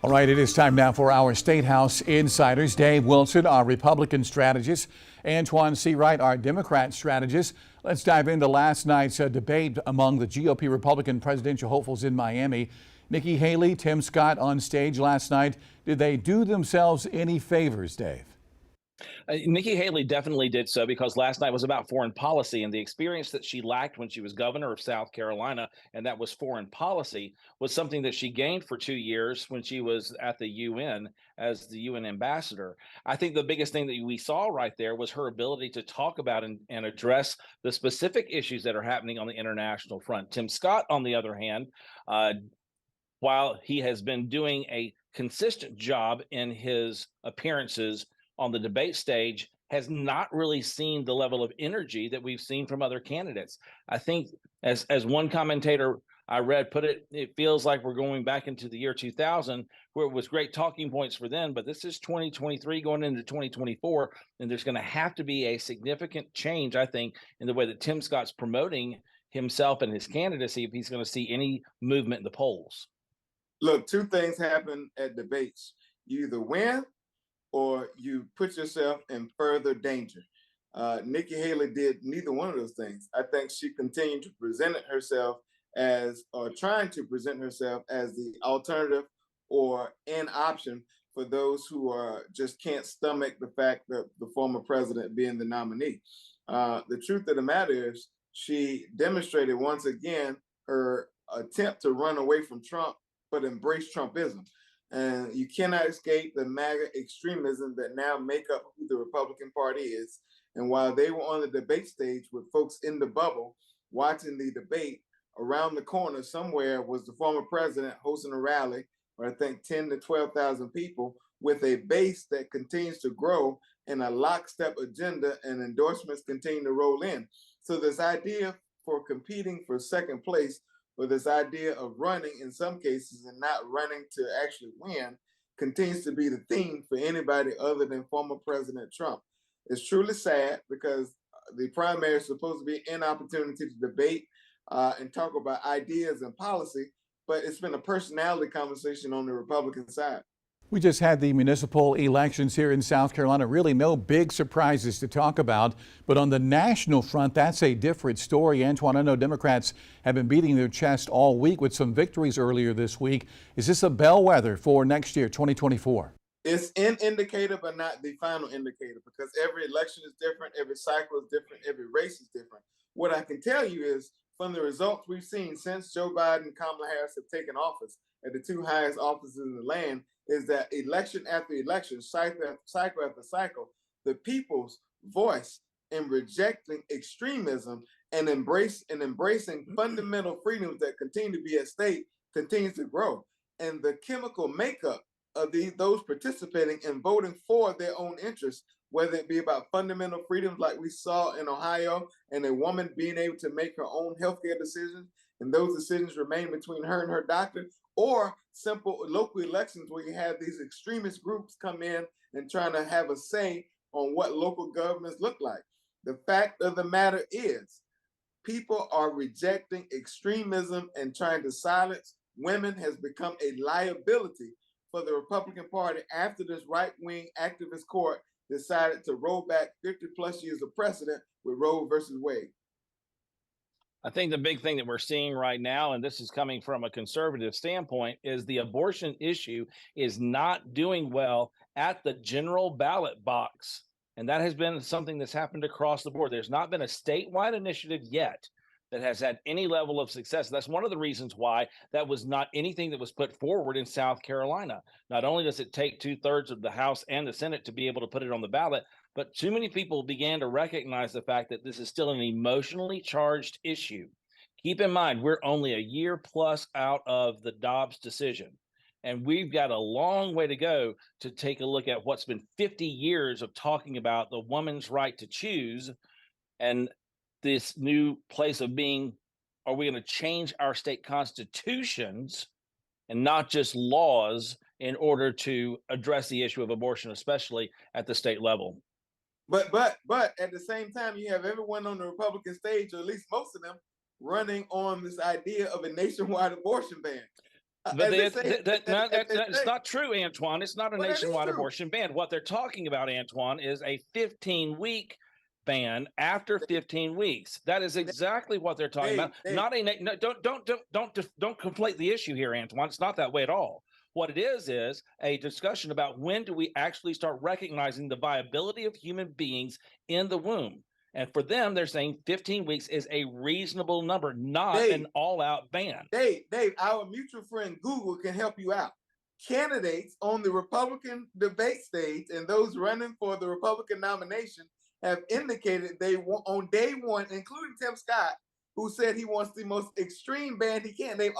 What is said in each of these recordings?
All right, it is time now for our State House Insiders. Dave Wilson, our Republican strategist. Antoine C. Wright, our Democrat strategist. Let's dive into last night's debate among the GOP Republican presidential hopefuls in Miami. Nikki Haley, Tim Scott on stage last night. Did they do themselves any favors, Dave? Nikki Haley definitely did so, because last night was about foreign policy, and the experience that she lacked when she was governor of South Carolina, and that was foreign policy, was something that she gained for 2 years when she was at the UN as the UN ambassador. I think the biggest thing that we saw right there was her ability to talk about and address the specific issues that are happening on the international front. Tim Scott, on the other hand, while he has been doing a consistent job in his appearances on the debate stage, has not really seen the level of energy that we've seen from other candidates. I think, as one commentator I read put it, it feels like we're going back into the year 2000, where it was great talking points for then, but this is 2023 going into 2024, and there's going to have to be a significant change, I think, in the way that Tim Scott's promoting himself and his candidacy if he's going to see any movement in the polls. Look, two things happen at debates. You either win or you put yourself in further danger. Nikki Haley did neither one of those things. I think she continued to present herself as, or trying to present herself as, the alternative or an option for those who are just can't stomach the fact that the former president being the nominee. The truth of the matter is, she demonstrated once again her attempt to run away from Trump, but embrace Trumpism. And you cannot escape the MAGA extremism that now make up who the Republican Party is. And while they were on the debate stage with folks in the bubble watching the debate, around the corner somewhere was the former president hosting a rally, or I think 10 to 12,000 people, with a base that continues to grow and a lockstep agenda, and endorsements continue to roll in. So this idea for competing for second place, or this idea of running in some cases and not running to actually win, continues to be the theme for anybody other than former President Trump. It's truly sad, because the primary is supposed to be an opportunity to debate and talk about ideas and policy, but it's been a personality conversation on the Republican side. We just had the municipal elections here in South Carolina. Really no big surprises to talk about. But on the national front, that's a different story. Antoine, I know Democrats have been beating their chest all week with some victories earlier this week. Is this a bellwether for next year, 2024? It's an indicator, but not the final indicator, because every election is different, every cycle is different, every race is different. What I can tell you is, from the results we've seen since Joe Biden and Kamala Harris have taken office at the two highest offices in the land, is that election after election, cycle after cycle, the people's voice in rejecting extremism and embracing fundamental freedoms that continue to be at stake continues to grow. And the chemical makeup of those participating and voting for their own interests, whether it be about fundamental freedoms like we saw in Ohio, and a woman being able to make her own healthcare decisions, and those decisions remain between her and her doctor, or simple local elections where you have these extremist groups come in and trying to have a say on what local governments look like. The fact of the matter is, people are rejecting extremism and trying to silence women has become a liability for the Republican Party after this right-wing activist court decided to roll back 50 plus years of precedent with Roe versus Wade. I think the big thing that we're seeing right now, and this is coming from a conservative standpoint, is the abortion issue is not doing well at the general ballot box. And that has been something that's happened across the board. There's not been a statewide initiative yet that has had any level of success. That's one of the reasons why that was not anything that was put forward in South Carolina. Not only does it take 2/3 of the House and the Senate to be able to put it on the ballot, but too many people began to recognize the fact that this is still an emotionally charged issue. Keep in mind, we're only a year plus out of the Dobbs decision, and we've got a long way to go to take a look at what's been 50 years of talking about the woman's right to choose, and this new place of being, are we going to change our state constitutions and not just laws in order to address the issue of abortion, especially at the state level? But at the same time, you have everyone on the Republican stage, or at least most of them, running on this idea of a nationwide abortion ban. But As they say, it's not true, Antoine. It's not a Well, that is nationwide true. abortion ban. What they're talking about, Antoine, is a 15-week ban after 15 weeks. That is exactly what they're talking about. Not a no, don't conflate the issue here, Antoine. It's not that way at all. What it is a discussion about when do we actually start recognizing the viability of human beings in the womb. And for them, they're saying 15 weeks is a reasonable number, not an all-out ban. Dave, our mutual friend Google can help you out. Candidates on the Republican debate stage and those running for the Republican nomination have indicated they want on day one, including Tim Scott, who said he wants the most extreme ban he can. They've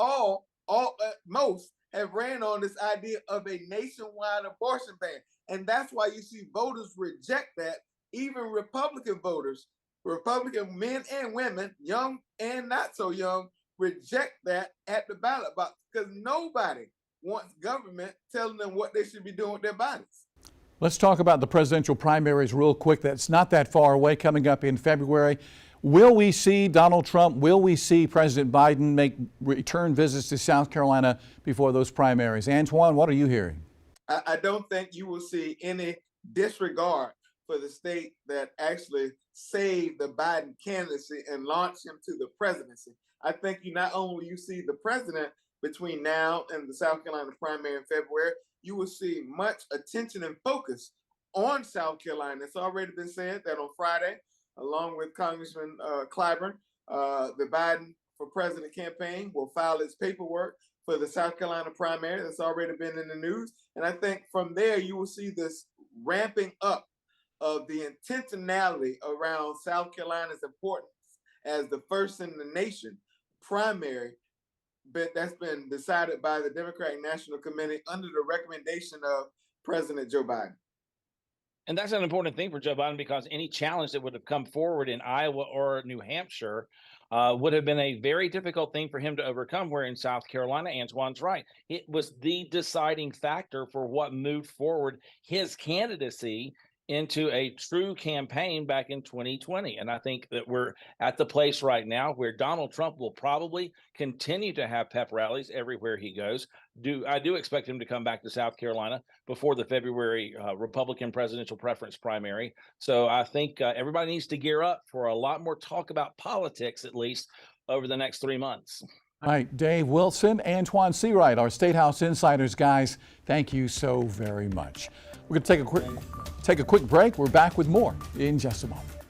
most have ran on this idea of a nationwide abortion ban. And that's why you see voters reject that. Even Republican voters, Republican men and women, young and not so young, reject that at the ballot box because nobody wants government telling them what they should be doing with their bodies. Let's talk about the presidential primaries real quick. That's not that far away, coming up in February. Will we see Donald Trump, will we see President Biden make return visits to South Carolina before those primaries? Antoine, what are you hearing? I don't think you will see any disregard for the state that actually saved the Biden candidacy and launched him to the presidency. I think you not only you see the president between now and the South Carolina primary in February, you will see much attention and focus on South Carolina. It's already been said that on Friday, along with Congressman Clyburn, the Biden for President campaign will file its paperwork for the South Carolina primary. That's already been in the news. And I think from there, you will see this ramping up of the intentionality around South Carolina's importance as the first in the nation primary, but that's been decided by the Democratic National Committee under the recommendation of President Joe Biden. And that's an important thing for Joe Biden because any challenge that would have come forward in Iowa or New Hampshire would have been a very difficult thing for him to overcome, where in South Carolina, Antoine's right. It was the deciding factor for what moved forward his candidacy into a true campaign back in 2020. And I think that we're at the place right now where Donald Trump will probably continue to have pep rallies everywhere he goes. I do expect him to come back to South Carolina before the February Republican presidential preference primary. So I think everybody needs to gear up for a lot more talk about politics, at least over the next 3 months. All right, Dave Wilson, Antoine Seawright, our State House Insiders, guys, thank you so very much. We're going to take a quick break. We're back with more in just a moment.